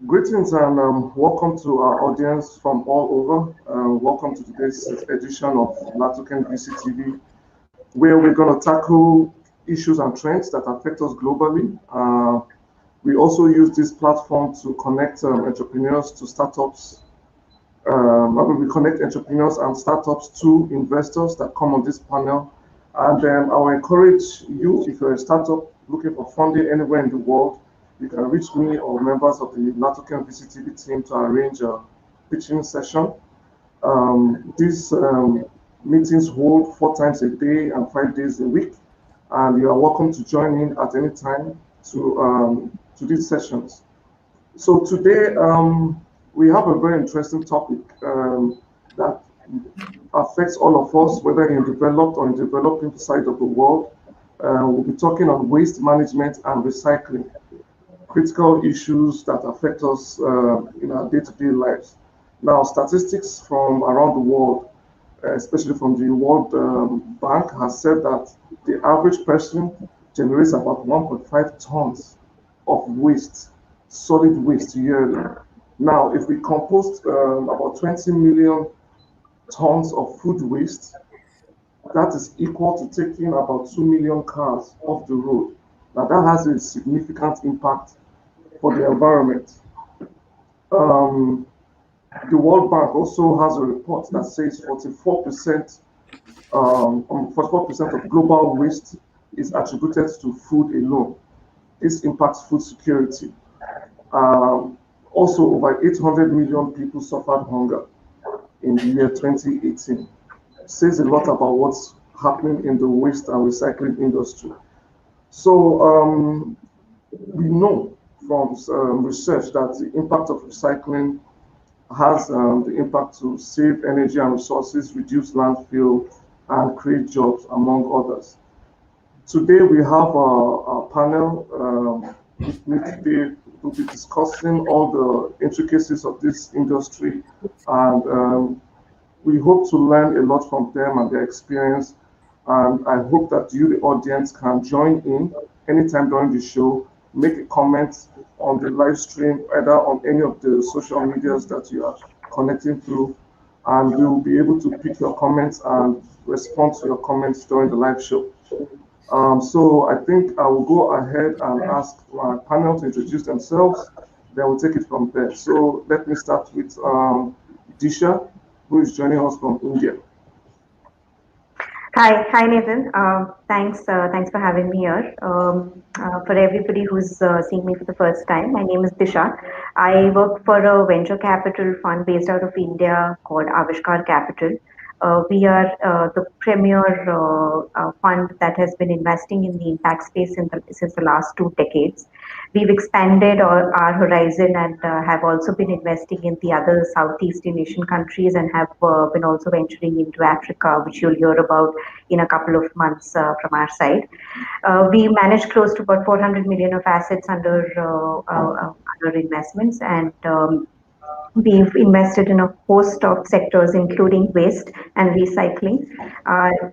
Greetings and welcome to our audience from all over. Welcome to today's edition of Latoken VCTV, where we're going to tackle issues and trends that affect us globally. We also use this platform to connect entrepreneurs to startups. We connect entrepreneurs and startups to investors that come on this panel. And I will encourage you, if you're a startup looking for funding anywhere in the world, you can reach me or members of the Latoken VCTV team to arrange a pitching session. These meetings hold 4 times a day and 5 days a week, and you are welcome to join in at any time to these sessions. So today we have a very interesting topic that affects all of us, whether in developed or in developing side of the world. We'll be talking on waste management and recycling, critical issues that affect us in our day-to-day lives. Now, statistics from around the world, especially from the World Bank, has said that the average person generates about 1.5 tons of waste, solid waste yearly. Now, if we compost about 20 million tons of food waste, that is equal to taking about 2 million cars off the road. Now, that has a significant impact for the environment. Um, the World Bank also has a report that says 44% of global waste is attributed to food alone. This impacts food security. Also, over 800 million people suffered hunger in the year 2018. Says a lot about what's happening in the waste and recycling industry. So we know from research that the impact of recycling has the impact to save energy and resources, reduce landfill, and create jobs, among others. Today we have a panel with me today. We'll be discussing all the intricacies of this industry, and we hope to learn a lot from them and their experience. And I hope that you, the audience, can join in anytime during the show, make a comment on the live stream, either on any of the social medias that you are connecting through, and we will be able to pick your comments and respond to your comments during the live show. So I think I will go ahead and ask my panel to introduce themselves, then we'll take it from there. So let me start with Disha, who is joining us from India. Hi, Nathan. Thanks for having me here. For everybody who's seeing me for the first time, my name is Disha. I work for a venture capital fund based out of India called Avishkar Capital. We are the premier fund that has been investing in the impact space since the last 2 decades. We've expanded our horizon and have also been investing in the other Southeast Asian countries and have been also venturing into Africa, which you'll hear about in a couple of months from our side. We manage close to about 400 million of assets under investments, and we've invested in a host of sectors, including waste and recycling.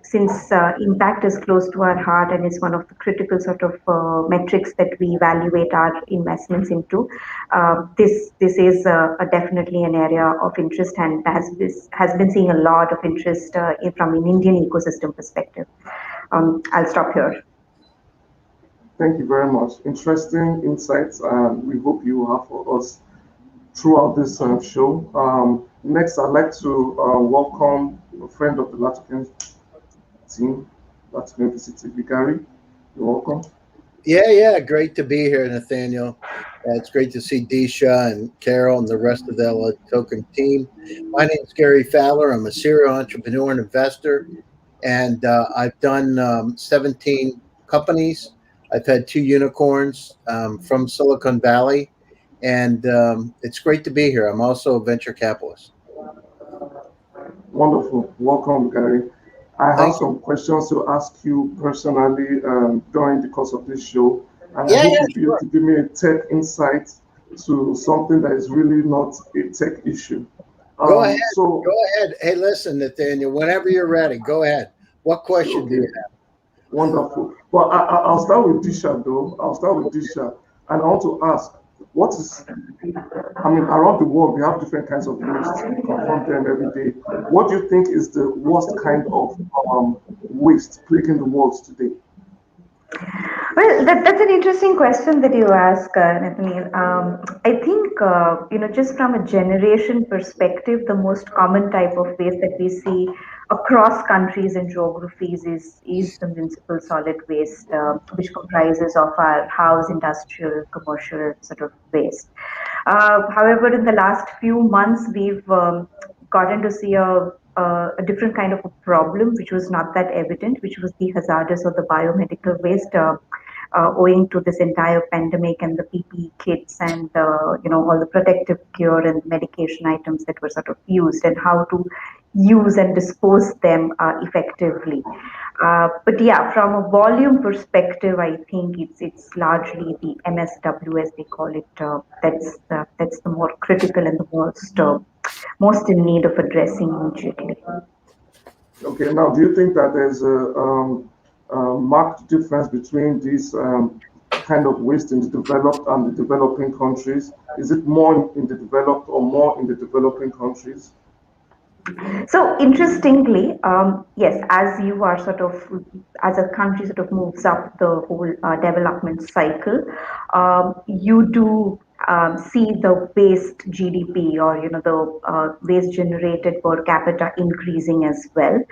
Since impact is close to our heart and is one of the critical sort of metrics that we evaluate our investments into, this is definitely an area of interest and has been seeing a lot of interest from an Indian ecosystem perspective. I'll stop here. Thank you very much. Interesting insights, and we hope you will have for us throughout this show. Next, I'd like to welcome a friend of the Latoken team, Latoken VCTV, Gary. You're welcome. Yeah, great to be here, Nathaniel. It's great to see Disha and Carol and the rest of the Latoken team. My name is Gary Fowler. I'm a serial entrepreneur and investor, and I've done 17 companies. I've had 2 unicorns from Silicon Valley, and it's great to be here. I'm also a venture capitalist. Wonderful. Welcome, Gary. I have some questions to ask you personally during the course of this show. And I hope you'll be able to give me a tech insight to something that is really not a tech issue. Go ahead. Hey, listen, Nathaniel, whenever you're ready, go ahead. What question do you have? Wonderful. Well, I'll start with Disha, though. I'll start with Disha. And I want to ask, what is, I mean, around the world, we have different kinds of waste. We confront them every day. What do you think is the worst kind of waste plaguing the world today? Well, that's an interesting question that you ask, Nathaniel. I think, just from a generation perspective, the most common type of waste that we see across countries and geographies is the municipal solid waste, which comprises of our house, industrial, commercial sort of waste. However, in the last few months, we've gotten to see a different kind of a problem, which was not that evident, which was the hazardous or the biomedical waste, owing to this entire pandemic and the PPE kits and all the protective gear and medication items that were sort of used, and how to use and dispose them effectively. But yeah, from a volume perspective, I think it's largely the MSW, as they call it. That's the more critical and the most in need of addressing immediately. Okay, now do you think that there's a marked difference between these kind of waste in the developed and the developing countries? Is it more in the developed or more in the developing countries? So interestingly, yes, as you are as a country sort of moves up the whole development cycle, you do see the waste GDP, or the waste generated per capita increasing as well.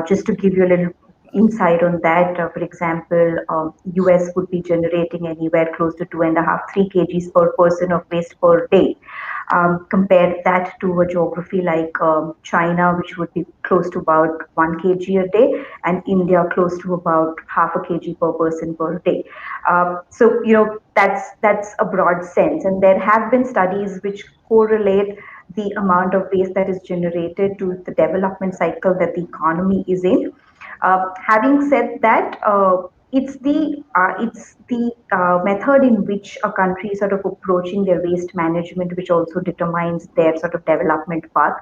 Just to give you a little insight on that, for example, US would be generating anywhere close to 2.5, 3 kgs per person of waste per day. Compare that to a geography like China, which would be close to about 1 kg a day, and India close to about half a kg per person per day. So that's a broad sense, and there have been studies which correlate the amount of waste that is generated to the development cycle that the economy is in. Having said that, it's the method in which a country is sort of approaching their waste management, which also determines their sort of development path.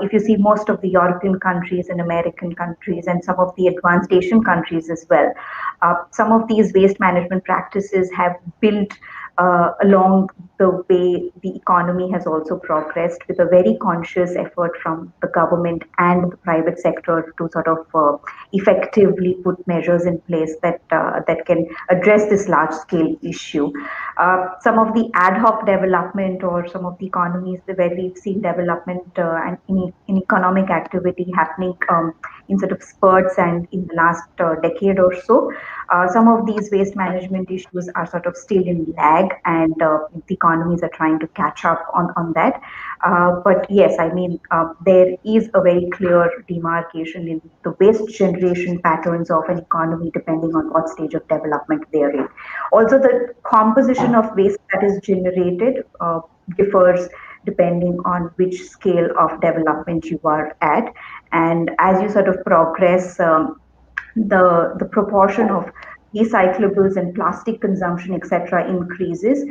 If you see most of the European countries and American countries and some of the advanced Asian countries as well, some of these waste management practices have built along the way the economy has also progressed, with a very conscious effort from the government and the private sector to sort of effectively put measures in place that can address this large scale issue. Some of the ad hoc development, or some of the economies where we've seen development and in economic activity happening in sort of spurts and in the last decade or so, some of these waste management issues are sort of still in lag, and the economies are trying to catch up on that. But yes, I mean, there is a very clear demarcation in the waste generation patterns of an economy depending on what stage of development they're in. Also, the composition of waste that is generated differs depending on which scale of development you are at. And as you sort of progress, the proportion of recyclables and plastic consumption, etc., increases,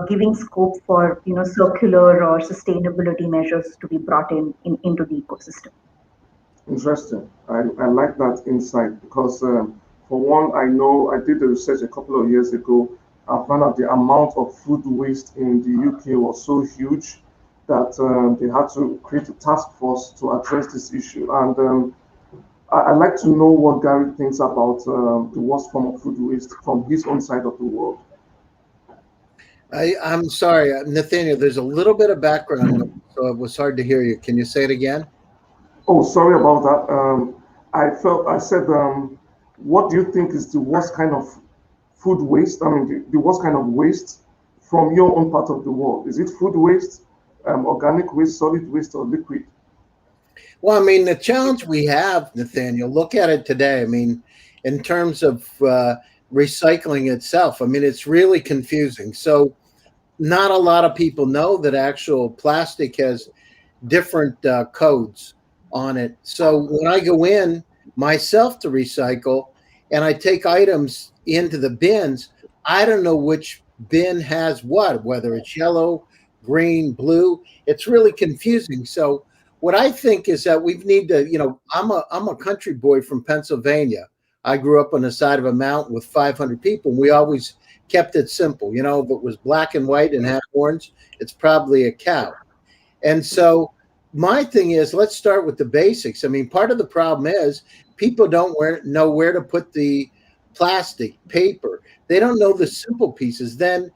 giving scope for circular or sustainability measures to be brought into the ecosystem. Interesting. I like that insight because, for one, I know I did the research a couple of years ago. I found out the amount of food waste in the UK was so huge that they had to create a task force to address this issue. And I'd like to know what Gary thinks about the worst form of food waste from his own side of the world. I'm sorry, Nathaniel, there's a little bit of background, so it was hard to hear you. Can you say it again? Oh, sorry about that. I said, what do you think is the worst kind of food waste? I mean, the worst kind of waste from your own part of the world? Is it food waste, organic waste, solid waste, or liquid? Well, I mean, the challenge we have, Nathaniel, look at it today. I mean, in terms of recycling itself, I mean, it's really confusing. So not a lot of people know that actual plastic has different codes on it. So when I go in myself to recycle and I take items into the bins, I don't know which bin has what, whether it's yellow, green, blue. It's really confusing. So what I think is that we need to, I'm a country boy from Pennsylvania. I grew up on the side of a mountain with 500 people. We always kept it simple. You know, if it was black and white and had horns, it's probably a cow. And so my thing is, let's start with the basics. I mean, part of the problem is people don't know where to put the plastic, paper. They don't know the simple pieces. Then,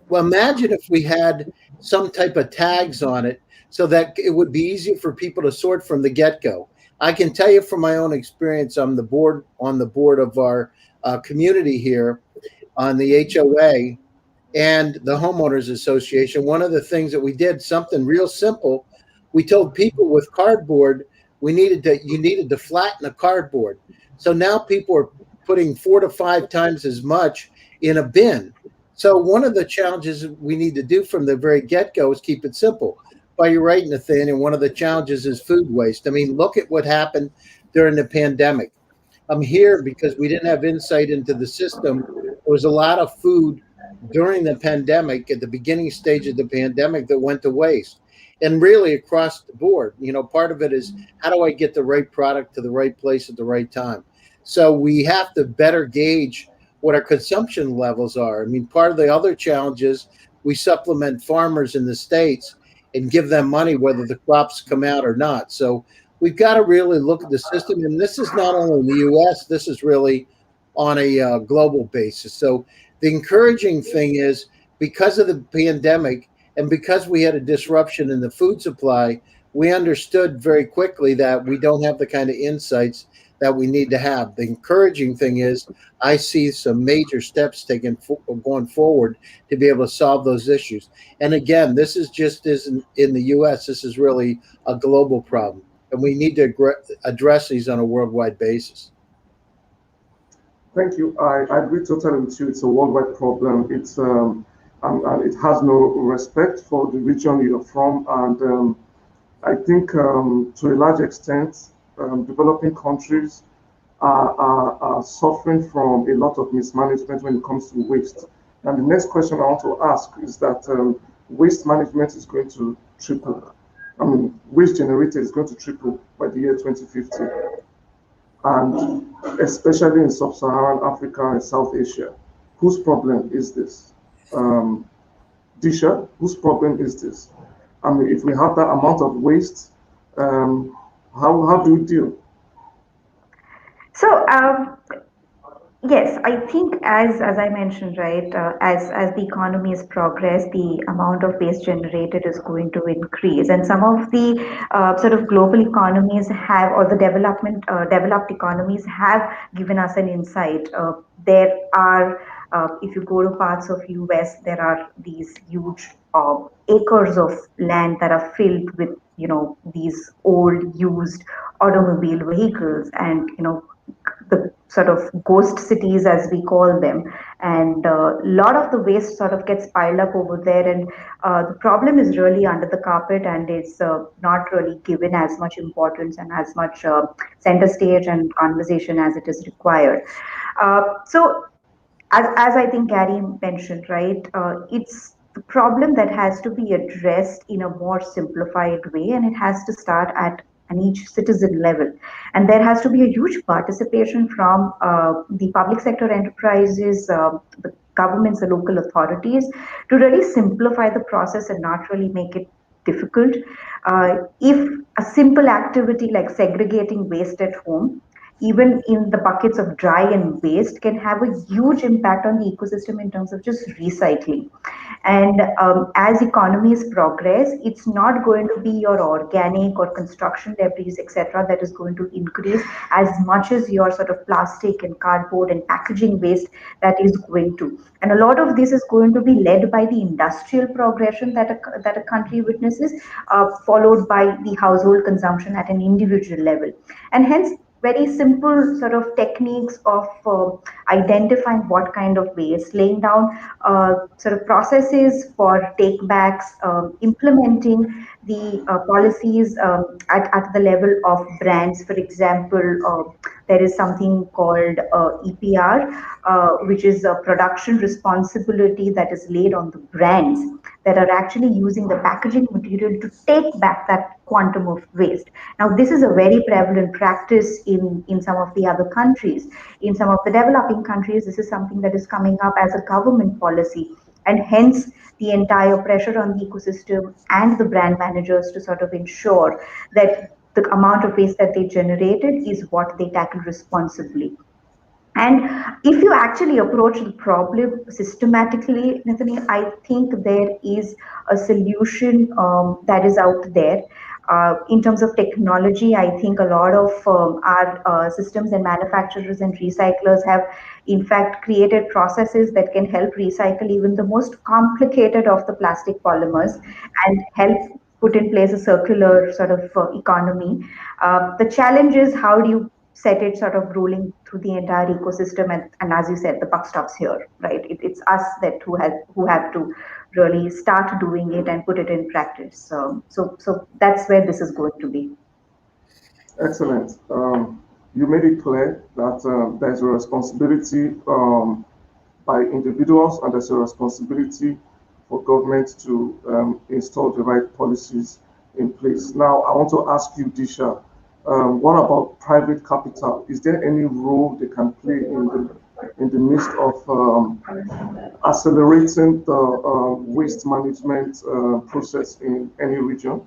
well, imagine if we had some type of tags on it so that it would be easier for people to sort from the get-go. I can tell you from my own experience, I'm on the board of our community here on the HOA and the homeowners association. One of the things that we did, something real simple, we told people with cardboard you needed to flatten a cardboard. So now people are putting 4 to 5 times as much in a bin. So one of the challenges we need to do from the very get-go is keep it simple. But you're right, Nathaniel, one of the challenges is food waste. I mean, look at what happened during the pandemic. I'm here because we didn't have insight into the system. There was a lot of food during the pandemic, at the beginning stage of the pandemic, that went to waste. And really across the board, you know, part of it is, how do I get the right product to the right place at the right time? So we have to better gauge what our consumption levels are. I mean, part of the other challenge is we supplement farmers in the States and give them money whether the crops come out or not. So we've got to really look at the system. And this is not only in the US, this is really on a global basis. So the encouraging thing is, because of the pandemic and because we had a disruption in the food supply, we understood very quickly that we don't have the kind of insights that we need to have. The encouraging thing is, I see some major steps taken going forward to be able to solve those issues. And again, this is just isn't in the US, this is really a global problem. And we need to address these on a worldwide basis. Thank you. I agree totally with you. It's a worldwide problem. And it has no respect for the region you're from. And I think to a large extent, developing countries are suffering from a lot of mismanagement when it comes to waste. And the next question I want to ask is that waste management is going to triple. I mean, waste generated is going to triple by the year 2050. And especially in sub-Saharan Africa and South Asia. Whose problem is this? Disha, whose problem is this? I mean, if we have that amount of waste, how do we deal? So, yes, I think as I mentioned, right, as the economy has progressed, the amount of waste generated is going to increase, and some of the sort of global economies have, or the developed economies have given us an insight. There are, if you go to parts of US, there are these huge acres of land that are filled with, you know, these old used automobile vehicles, and the sort of ghost cities, as we call them, and a lot of the waste sort of gets piled up over there, and the problem is really under the carpet, and it's not really given as much importance and as much center stage and conversation as it is required. So as I think Gary mentioned, right, it's the problem that has to be addressed in a more simplified way, and it has to start at an each citizen level. And there has to be a huge participation from the public sector enterprises, the governments, the local authorities, to really simplify the process and not really make it difficult. If a simple activity like segregating waste at home, even in the buckets of dry and waste, can have a huge impact on the ecosystem in terms of just recycling. And as economies progress, it's not going to be your organic or construction debris, etc., that is going to increase as much as your sort of plastic and cardboard and packaging waste that is going to. And a lot of this is going to be led by the industrial progression that a country witnesses, followed by the household consumption at an individual level. And hence, very simple sort of techniques of identifying what kind of waste, laying down sort of processes for take backs, implementing the policies at the level of brands. For example, there is something called EPR, which is a production responsibility that is laid on the brands that are actually using the packaging material to take back that quantum of waste. Now, this is a very prevalent practice in some of the other countries. In some of the developing countries, this is something that is coming up as a government policy, and hence the entire pressure on the ecosystem and the brand managers to sort of ensure that the amount of waste that they generated is what they tackle responsibly. And if you actually approach the problem systematically, Nathaniel, I think there is a solution that is out there. In terms of technology, I think a lot of our systems and manufacturers and recyclers have, in fact, created processes that can help recycle even the most complicated of the plastic polymers and help put in place a circular sort of economy. The challenge is, how do you set it sort of rolling through the entire ecosystem, and as you said, the buck stops here, right? It's us that who have to really start doing it and put it in practice. So that's where this is going to be. Excellent. You made it clear that there's a responsibility by individuals, and there's a responsibility for government to install the right policies in place. Now, I want to ask you, Disha, what about private capital? Is there any role they can play in the midst of accelerating the waste management process in any region?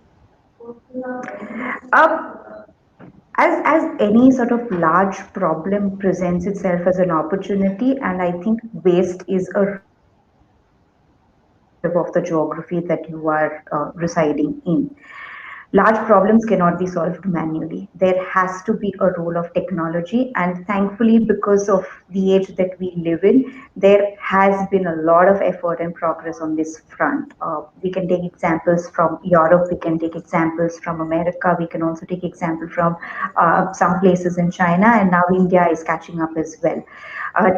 As any sort of large problem presents itself as an opportunity, and I think waste is a of the geography that you are residing in. Large problems cannot be solved manually. There has to be a role of technology, and thankfully, because of the age that we live in, there has been a lot of effort and progress on this front. We can take examples from Europe, we can take examples from America, we can also take example from some places in China, and now India is catching up as well.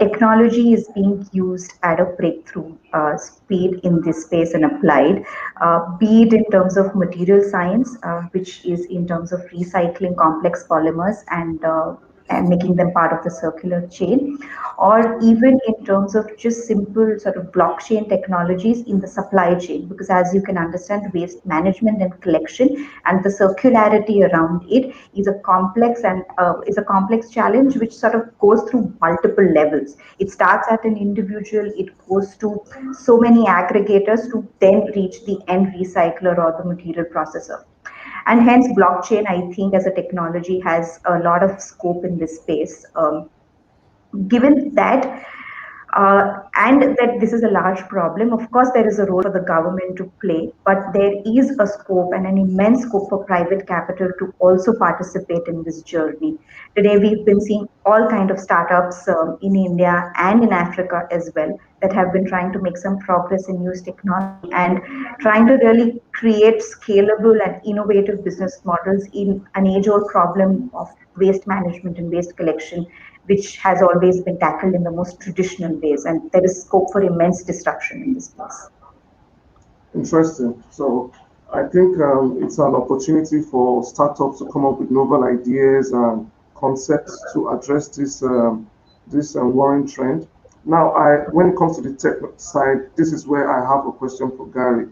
Technology is being used at a breakthrough speed in this space and applied, be it in terms of material science, which is in terms of recycling complex polymers and making them part of the circular chain, or even in terms of just simple sort of blockchain technologies in the supply chain, because as you can understand, waste management and collection and the circularity around it is a complex challenge which sort of goes through multiple levels. It starts at an individual, it goes to so many aggregators to then reach the end recycler or the material processor. And hence, blockchain, I think, as a technology has a lot of scope in this space. Given that, and that this is a large problem, of course, there is a role for the government to play, but there is a scope and an immense scope for private capital to also participate in this journey. Today, we've been seeing all kinds of startups in India and in Africa as well that have been trying to make some progress in use technology and trying to really create scalable and innovative business models in an age-old problem of waste management and waste collection, which has always been tackled in the most traditional ways, and there is scope for immense disruption in this space. Interesting. So I think it's an opportunity for startups to come up with novel ideas and concepts to address this worrying trend. Now, when it comes to the tech side, this is where I have a question for Gary.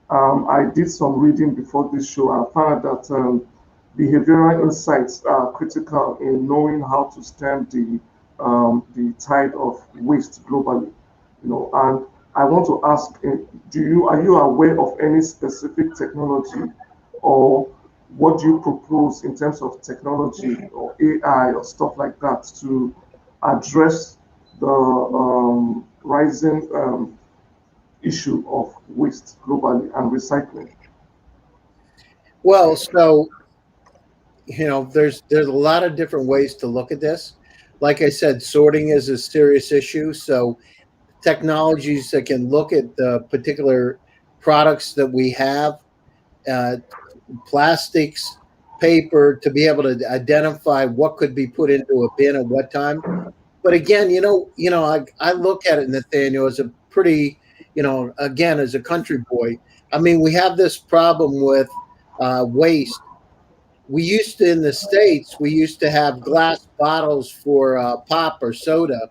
I did some reading before this show. I found that behavioral insights are critical in knowing how to stem the tide of waste globally. And I want to ask, are you aware of any specific technology, or what do you propose in terms of technology or AI or stuff like that to address the rising issue of waste globally and recycling? Well, so there's a lot of different ways to look at this. Like I said, sorting is a serious issue. So technologies that can look at the particular products that we have, plastics, paper, to be able to identify what could be put into a bin at what time. But again, I look at it, Nathaniel, as a pretty, again, as a country boy. I mean, we have this problem with waste. We used to, in the States, we used to have glass bottles for pop or soda,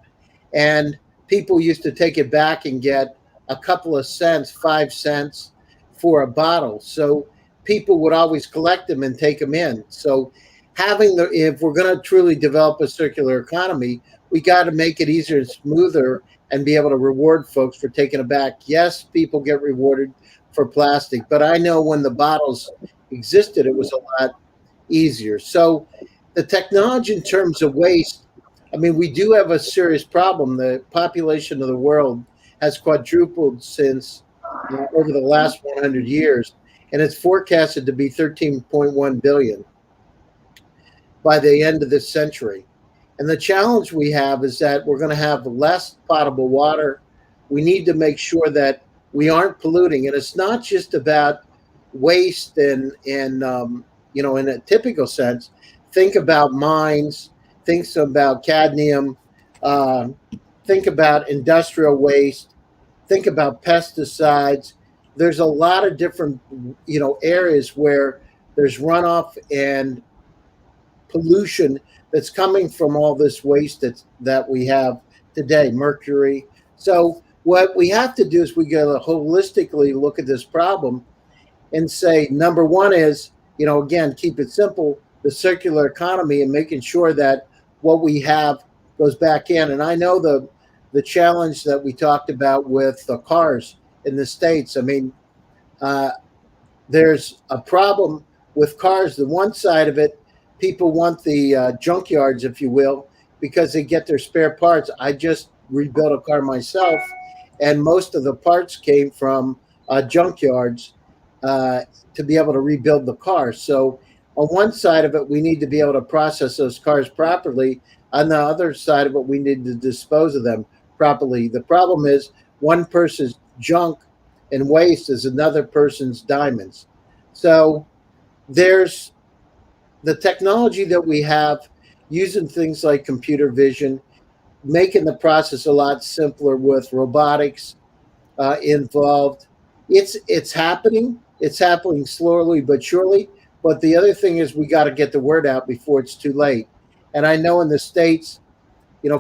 and people used to take it back and get a couple of cents, 5 cents for a bottle. So people would always collect them and take them in. So if we're going to truly develop a circular economy, we got to make it easier and smoother and be able to reward folks for taking it back. Yes, people get rewarded for plastic, but I know when the bottles existed, it was a lot easier. So the technology in terms of waste, I mean, we do have a serious problem. The population of the world has quadrupled since over the last 100 years, and it's forecasted to be 13.1 billion by the end of this century. And the challenge we have is that we're going to have less potable water. We need to make sure that we aren't polluting. And it's not just about waste and in a typical sense. Think about mines, think about cadmium, think about industrial waste, think about pesticides. There's a lot of different, areas where there's runoff and pollution that's coming from all this waste that we have today, mercury. So what we have to do is we got to holistically look at this problem and say, number one is, again, keep it simple, the circular economy and making sure that what we have goes back in. And I know the challenge that we talked about with the cars in the States. I mean, there's a problem with cars. The one side of it, people want the junkyards, if you will, because they get their spare parts. I just rebuilt a car myself, and most of the parts came from junkyards to be able to rebuild the car. So on one side of it, we need to be able to process those cars properly. On the other side of it, we need to dispose of them properly. The problem is one person's junk and waste is another person's diamonds. So there's the technology that we have using things like computer vision, making the process a lot simpler with robotics involved. It's happening. It's happening slowly but surely. But the other thing is we got to get the word out before it's too late. And I know in the States,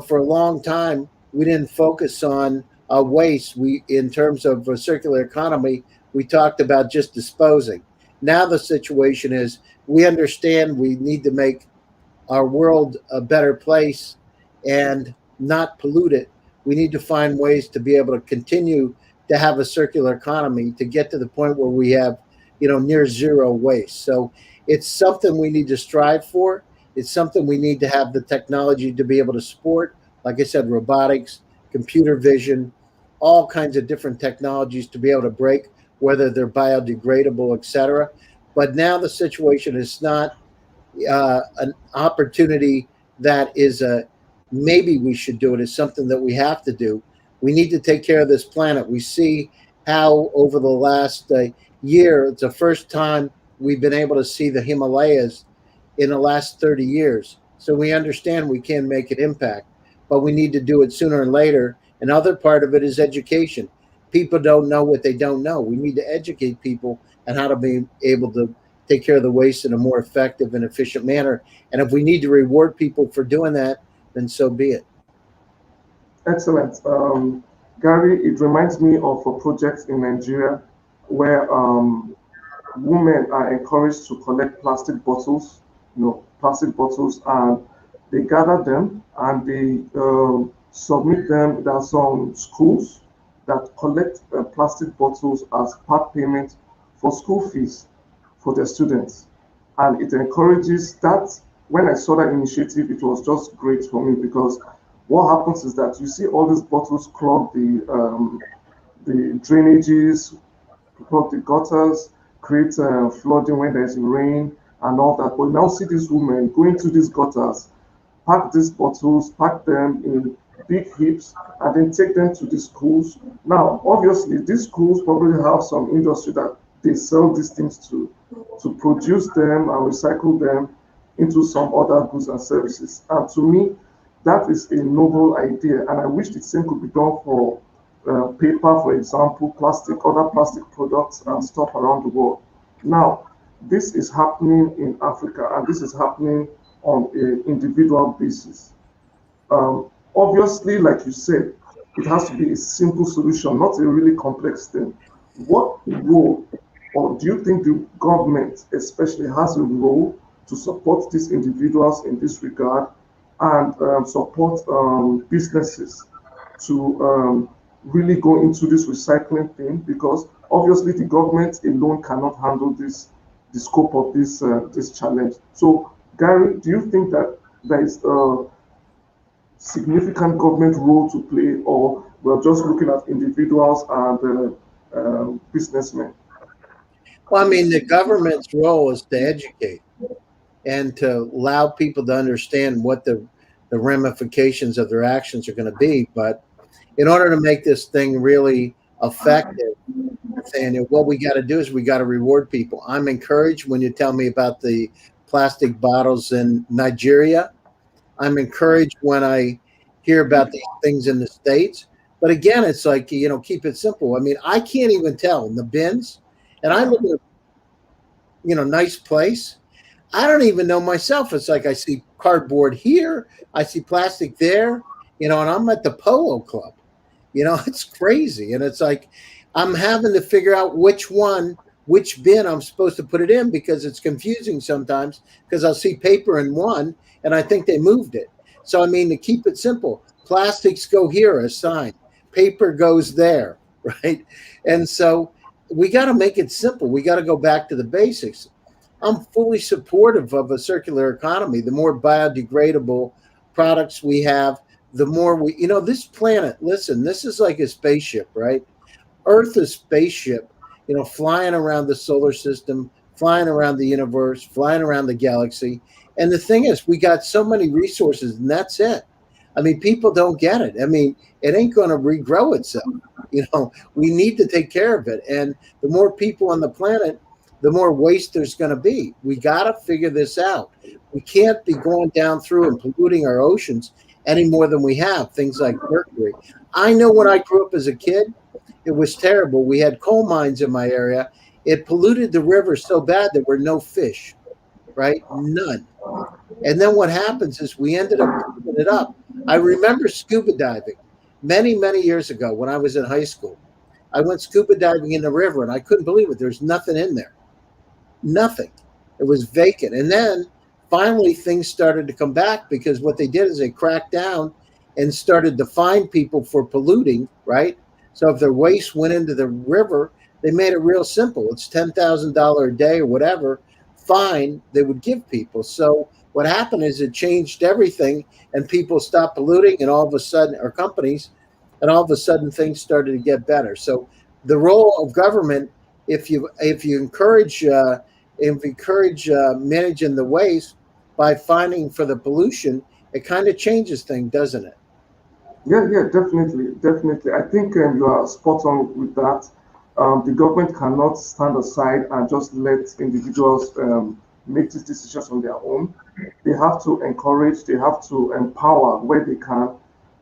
for a long time, we didn't focus on waste. In terms of a circular economy, we talked about just disposing. Now the situation is we understand we need to make our world a better place and not pollute it. We need to find ways to be able to continue to have a circular economy to get to the point where we have, near zero waste. So it's something we need to strive for. It's something we need to have the technology to be able to support. Like I said, robotics, computer vision, all kinds of different technologies to be able to break, whether they're biodegradable, et cetera. But now the situation is not an opportunity that is maybe we should do it. It's something that we have to do. We need to take care of this planet. We see how over the last year, it's the first time we've been able to see the Himalayas in the last 30 years. So we understand we can make an impact, but we need to do it sooner and later. Another part of it is education. People don't know what they don't know. We need to educate people on how to be able to take care of the waste in a more effective and efficient manner. And if we need to reward people for doing that, then so be it. Excellent. Gary, it reminds me of a project in Nigeria where women are encouraged to collect plastic bottles, and they gather them and they submit them. There are some schools that collect plastic bottles as part payment for school fees for their students. And it encourages that. When I saw that initiative, it was just great for me because what happens is that you see all these bottles clog the drainages, clog the gutters, create flooding when there's rain and all that. But now see these women going to these gutters, pack these bottles, pack them in big heaps, and then take them to the schools. Now, obviously, these schools probably have some industry that they sell these things to produce them and recycle them into some other goods and services. And to me, that is a noble idea. And I wish the same could be done for paper, for example, plastic, other plastic products and stuff around the world. Now, this is happening in Africa and this is happening on an individual basis. Obviously, like you said, it has to be a simple solution, not a really complex thing. What role, or do you think the government especially has a role to support these individuals in this regard and support businesses to really go into this recycling thing? Because obviously the government alone cannot handle the scope of this challenge. So, Gary, do you think that there is significant government role to play, or we're just looking at individuals and businessmen? Well, I mean, the government's role is to educate and to allow people to understand what the ramifications of their actions are going to be. But in order to make this thing really effective, Nathaniel, what we got to do is we got to reward people. I'm encouraged when you tell me about the plastic bottles in Nigeria. I'm encouraged when I hear about these things in the States. But again, it's like, keep it simple. I mean, I can't even tell in the bins, and I live in a, nice place. I don't even know myself. It's like I see cardboard here, I see plastic there, and I'm at the Polo Club. It's crazy. And it's like I'm having to figure out which bin I'm supposed to put it in, because it's confusing sometimes, because I'll see paper in one and I think they moved it. So, I mean, to keep it simple, plastics go here, a sign, paper goes there, right? And so we got to make it simple. We got to go back to the basics. I'm fully supportive of a circular economy. The more biodegradable products we have, the more this planet, listen, this is like a spaceship, right? Earth is spaceship, flying around the solar system, flying around the universe, flying around the galaxy. And the thing is, we got so many resources, and that's it. I mean, people don't get it. I mean, it ain't going to regrow itself. We need to take care of it. And the more people on the planet, the more waste there's going to be. We got to figure this out. We can't be going down through and polluting our oceans any more than we have, things like mercury. I know when I grew up as a kid, it was terrible. We had coal mines in my area. It polluted the river so bad there were no fish, right? None. And then what happens is we ended up picking it up. I remember scuba diving many, many years ago when I was in high school. I went scuba diving in the river, and I couldn't believe it. There's nothing in there. Nothing. It was vacant. And then finally things started to come back, because what they did is they cracked down and started to fine people for polluting, right? So if their waste went into the river, they made it real simple. It's $10,000 a day or whatever fine they would give people. So what happened is it changed everything, and people stopped polluting, and all of a sudden, or companies, and all of a sudden things started to get better. So the role of government, if you encourage managing the waste by fining for the pollution, it kind of changes things, doesn't it? Yeah, definitely. I think you are spot on with that. The government cannot stand aside and just let individuals make these decisions on their own. They have to encourage, they have to empower where they can.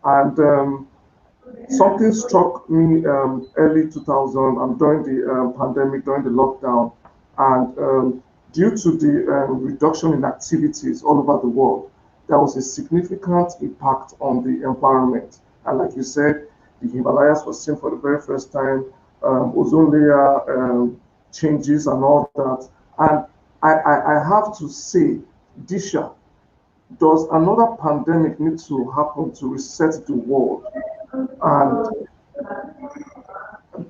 And something struck me early 2000 during the pandemic, during the lockdown, and due to the reduction in activities all over the world, there was a significant impact on the environment. And like you said, the Himalayas was seen for the very first time, ozone layer changes and all that. And I have to say, Disha, does another pandemic need to happen to reset the world? And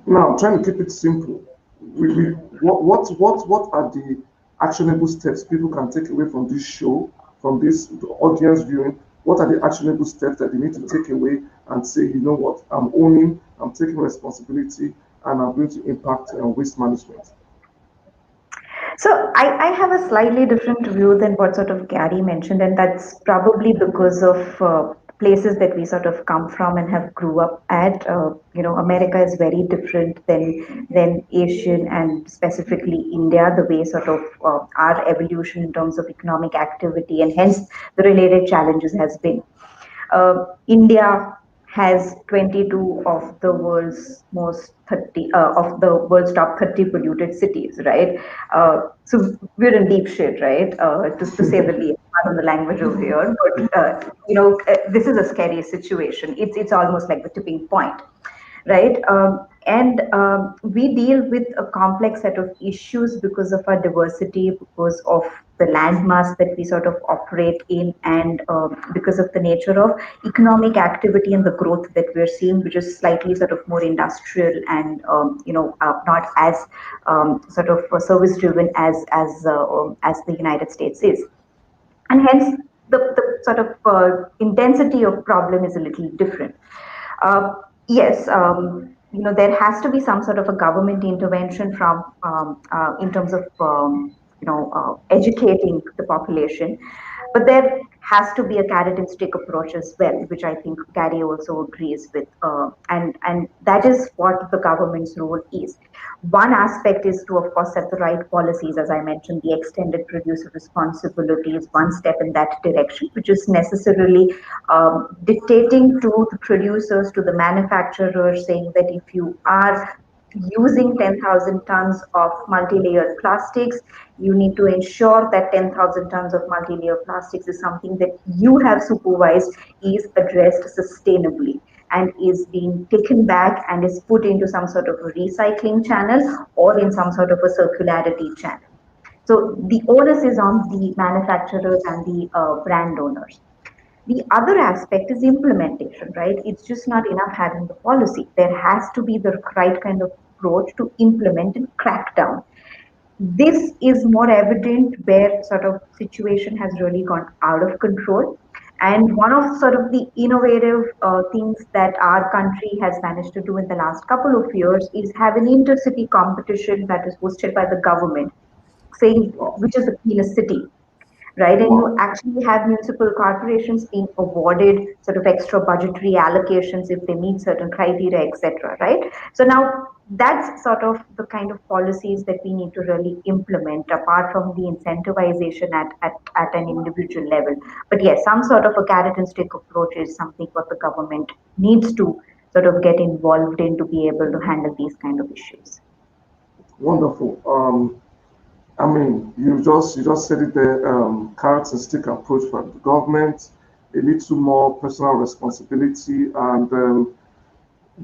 now, I'm trying to keep it simple. What are the actionable steps people can take away from this show, from this audience viewing? What are the actionable steps that they need to take away and say, you know what, I'm owning, I'm taking responsibility, and I'm going to impact waste management? So I have a slightly different view than what sort of Gary mentioned, and that's probably because of places that we sort of come from and have grew up at. America is very different than Asian and specifically India. The way sort of our evolution in terms of economic activity and hence the related challenges has been. India has 22 of the world's most 30 of the world's top 30 polluted cities, right? So we're in deep shit, right? Just to say the least, pardon the language over here. But this is a scary situation. It's almost like the tipping point, right? And we deal with a complex set of issues because of our diversity, because of the landmass that we sort of operate in, and because of the nature of economic activity and the growth that we're seeing, which is slightly sort of more industrial and not as sort of service driven as the United States is, and hence the sort of intensity of problem is a little different. Yes, there has to be some sort of a government intervention from in terms of educating the population, but there has to be a carrot and stick approach as well, which I think Gary also agrees with, and that is what the government's role is. One aspect is to, of course, set the right policies. As I mentioned, the extended producer responsibility is one step in that direction, which is necessarily dictating to the producers, to the manufacturers, saying that if you are using 10,000 tons of multi-layered plastics, you need to ensure that 10,000 tons of multi-layered plastics is something that you have supervised is addressed sustainably and is being taken back and is put into some sort of a recycling channel or in some sort of a circularity channel. So the onus is on the manufacturers and the brand owners. The other aspect is implementation, right? It's just not enough having the policy. There has to be the right kind of approach to implement and crack down. This is more evident where sort of situation has really gone out of control. And one of sort of the innovative things that our country has managed to do in the last couple of years is have an intercity competition that is hosted by the government, saying which is the cleanest city, right? And you actually have municipal corporations being awarded sort of extra budgetary allocations if they meet certain criteria, etc., right? So now that's sort of the kind of policies that we need to really implement, apart from the incentivization at an individual level. But yes, some sort of a carrot and stick approach is something what the government needs to sort of get involved in to be able to handle these kind of issues. Wonderful. I mean, you just said it there. Carrot and stick approach from the government, a little more personal responsibility, and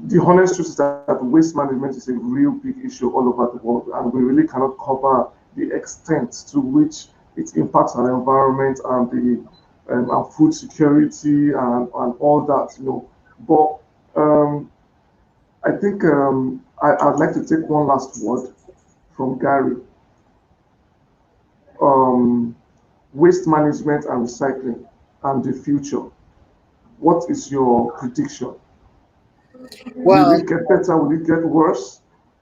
the honest truth is that waste management is a real big issue all over the world, and we really cannot cover the extent to which it impacts our environment and our food security and all that. But I think I'd like to take one last word from Gary. Waste management and recycling and the future. What is your prediction? Well, will it get better? Will it get worse?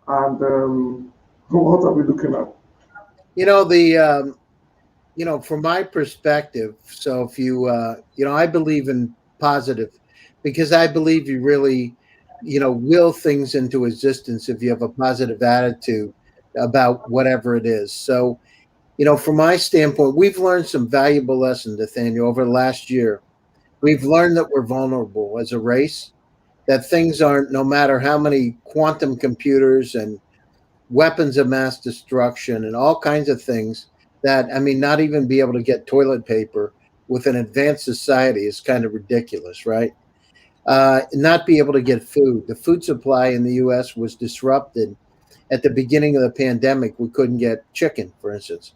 And what are we looking at? From my perspective, so if I believe in positive, because I believe you really, will things into existence if you have a positive attitude about whatever it is. So, from my standpoint, we've learned some valuable lessons, Nathaniel, over the last year. We've learned that we're vulnerable as a race, that things aren't, no matter how many quantum computers and weapons of mass destruction and all kinds of things, that, not even be able to get toilet paper with an advanced society is kind of ridiculous, right? Not be able to get food. The food supply in the U.S. was disrupted at the beginning of the pandemic. We couldn't get chicken, for instance,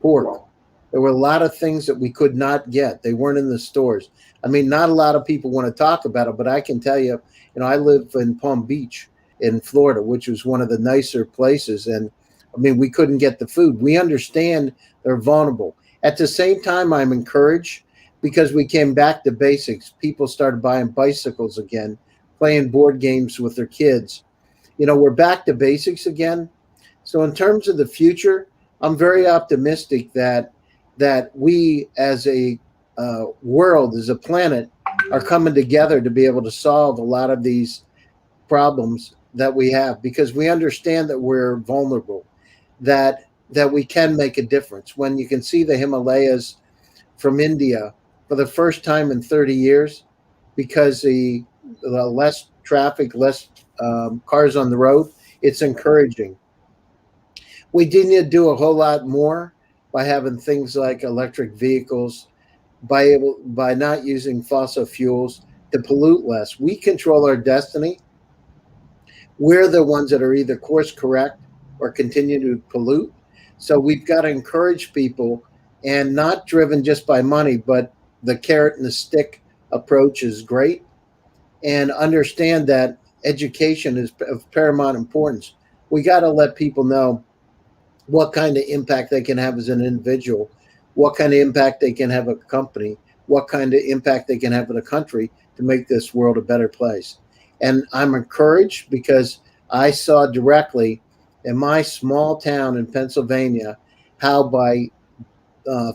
pork. There were a lot of things that we could not get. They weren't in the stores. Not a lot of people want to talk about it, but I can tell you, I live in Palm Beach in Florida, which was one of the nicer places. And we couldn't get the food. We understand they're vulnerable. At the same time, I'm encouraged because we came back to basics. People started buying bicycles again, playing board games with their kids. We're back to basics again. So in terms of the future, I'm very optimistic that we as a world, as a planet, are coming together to be able to solve a lot of these problems that we have, because we understand that we're vulnerable, that we can make a difference. When you can see the Himalayas from India for the first time in 30 years, because the less traffic, less cars on the road. It's encouraging. We do need to do a whole lot more by having things like electric vehicles, by not using fossil fuels to pollute less. We control our destiny. We're the ones that are either course correct or continue to pollute. So we've got to encourage people, and not driven just by money, but the carrot and the stick approach is great. And understand that education is of paramount importance. We got to let people know what kind of impact they can have as an individual, what kind of impact they can have a company, what kind of impact they can have in a country to make this world a better place. And I'm encouraged because I saw directly in my small town in Pennsylvania how by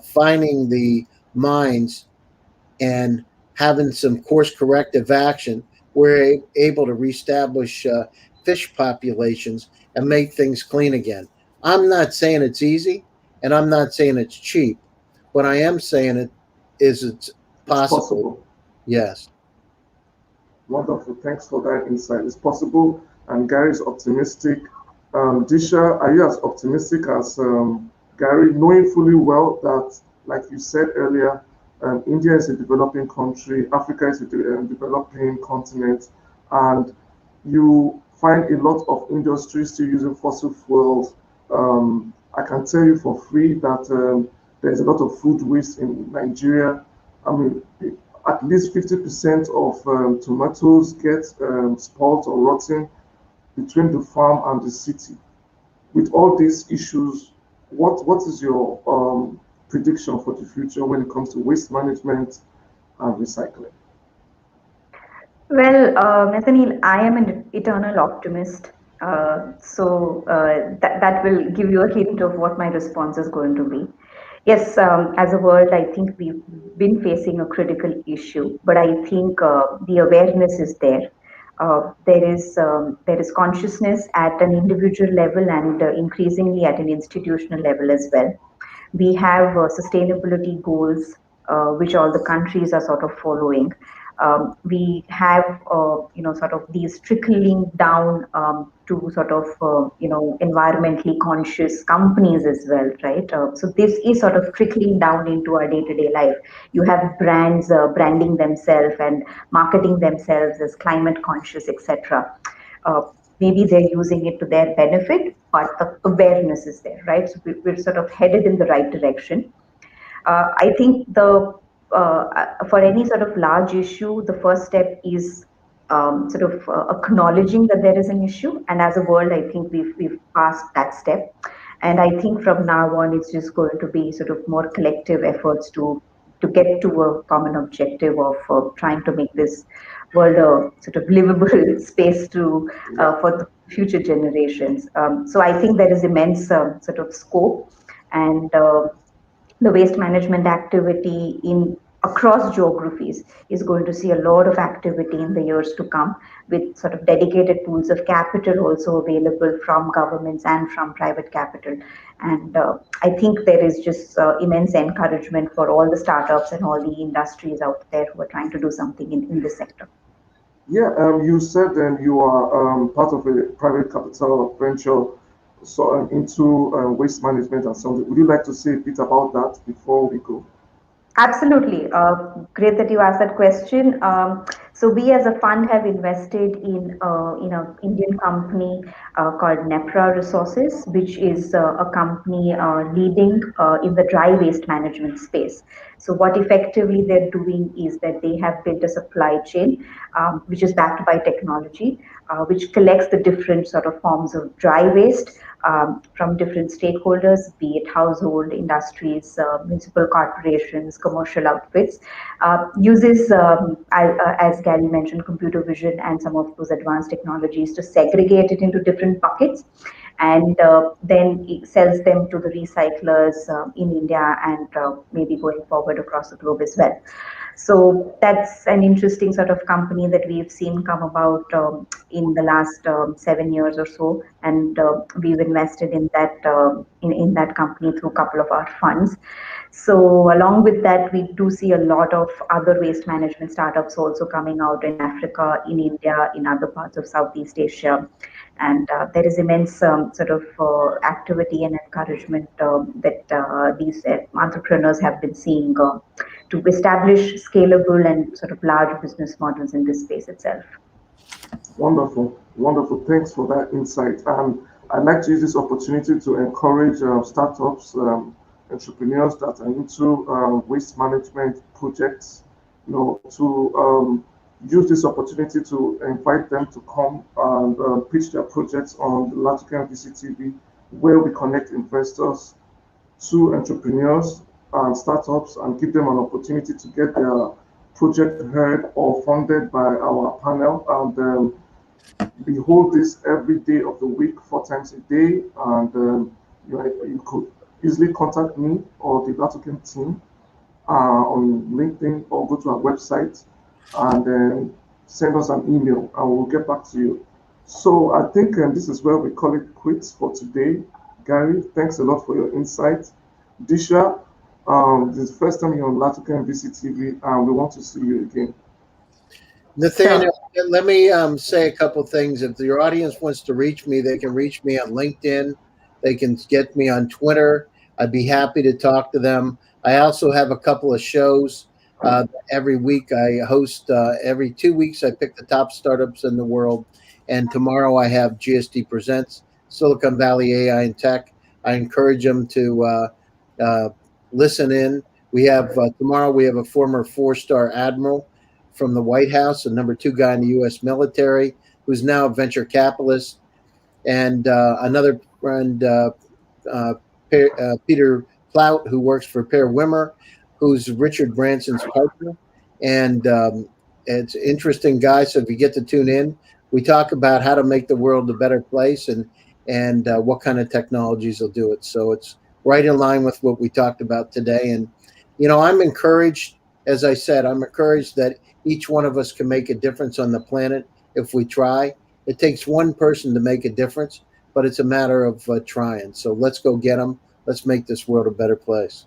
finding the mines and having some course corrective action, we're able to reestablish fish populations and make things clean again. I'm not saying it's easy, and I'm not saying it's cheap. What I am saying it's possible. Yes. Wonderful. Thanks for that insight. It's possible, and Gary is optimistic. Disha, are you as optimistic as Gary, knowing fully well that, like you said earlier, India is a developing country, Africa is a developing continent, and you find a lot of industries still using fossil fuels. I can tell you for free that there's a lot of food waste in Nigeria. I mean, at least 50% of tomatoes get spoiled or rotten between the farm and the city. With all these issues, what is your prediction for the future when it comes to waste management and recycling? Well, Nathaniel, I am an eternal optimist. That will give you a hint of what my response is going to be. Yes, as a world, I think we've been facing a critical issue, but I think the awareness is there. There is consciousness at an individual level and increasingly at an institutional level as well. We have sustainability goals, which all the countries are sort of following. We have, sort of these trickling down to sort of, environmentally conscious companies as well, right? So this is sort of trickling down into our day-to-day life. You have brands branding themselves and marketing themselves as climate conscious, etc. Maybe they're using it to their benefit, but the awareness is there, right? So we're sort of headed in the right direction. I think for any sort of large issue, the first step is sort of acknowledging that there is an issue. And as a world, I think we've passed that step. And I think from now on, it's just going to be sort of more collective efforts to get to a common objective of trying to make this world a sort of livable space for the future generations. So I think there is immense sort of scope, and the waste management activity in across geographies is going to see a lot of activity in the years to come, with sort of dedicated pools of capital also available from governments and from private capital. And I think there is just immense encouragement for all the startups and all the industries out there who are trying to do something in this sector. Yeah, you said you are part of a private capital venture into waste management and something. Would you like to say a bit about that before we go? Absolutely. Great that you asked that question. So we as a fund have invested in an Indian company called Nepra Resources, which is a company leading in the dry waste management space. So what effectively they're doing is that they have built a supply chain which is backed by technology, which collects the different sort of forms of dry waste from different stakeholders, be it household, industries, municipal corporations, commercial outfits, uses, as Gary mentioned, computer vision and some of those advanced technologies to segregate it into different buckets, and then it sells them to the recyclers in India and maybe going forward across the globe as well. So that's an interesting sort of company that we've seen come about in the last 7 years or so, and we've invested in that company through a couple of our funds. So along with that, we do see a lot of other waste management startups also coming out in Africa, in India, in other parts of Southeast Asia. And there is immense activity and encouragement that these entrepreneurs have been seeing to establish scalable and sort of large business models in this space itself. Wonderful, wonderful. Thanks for that insight. I'd like to use this opportunity to encourage startups, entrepreneurs that are into waste management projects, to use this opportunity to invite them to come and pitch their projects on the Latucan VCTV, where we connect investors to entrepreneurs and startups and give them an opportunity to get their project heard or funded by our panel. And we hold this every day of the week, 4 times a day. And you could easily contact me or the Latucan team on LinkedIn, or go to our website and then send us an email and we'll get back to you. So I think this is where we call it quits for today. Gary, thanks a lot for your insight. Disha, this is the first time you're on Latucan VCTV and we want to see you again. Nathaniel, let me say a couple things. If your audience wants to reach me, they can reach me on LinkedIn. They can get me on Twitter. I'd be happy to talk to them. I also have a couple of shows every week. I host every 2 weeks. I pick the top startups in the world. And tomorrow I have GSD Presents Silicon Valley AI and Tech. I encourage them to listen in. We have tomorrow we have a former 4-star admiral from the White House, a #2 guy in the U.S. military, who's now a venture capitalist, and another friend, Peter Plout, who works for Per Wimmer, who's Richard Branson's partner. And it's an interesting guy. So if you get to tune in, we talk about how to make the world a better place and what kind of technologies will do it. So it's right in line with what we talked about today. And, I'm encouraged, as I said, I'm encouraged that each one of us can make a difference on the planet if we try. It takes one person to make a difference, but it's a matter of trying. So let's go get them. Let's make this world a better place.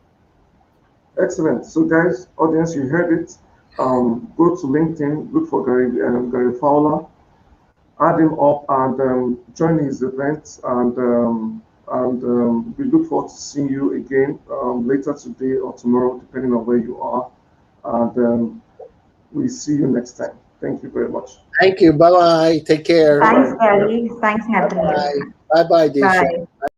Excellent. So guys, audience, you heard it. Go to LinkedIn, look for Gary Fowler, add him up and join his events. And we look forward to seeing you again later today or tomorrow, depending on where you are. And we see you next time. Thank you very much. Thank you. Bye-bye. Take care. Thanks, Gary. Thanks, Anthony. Bye-bye, Disha. Bye.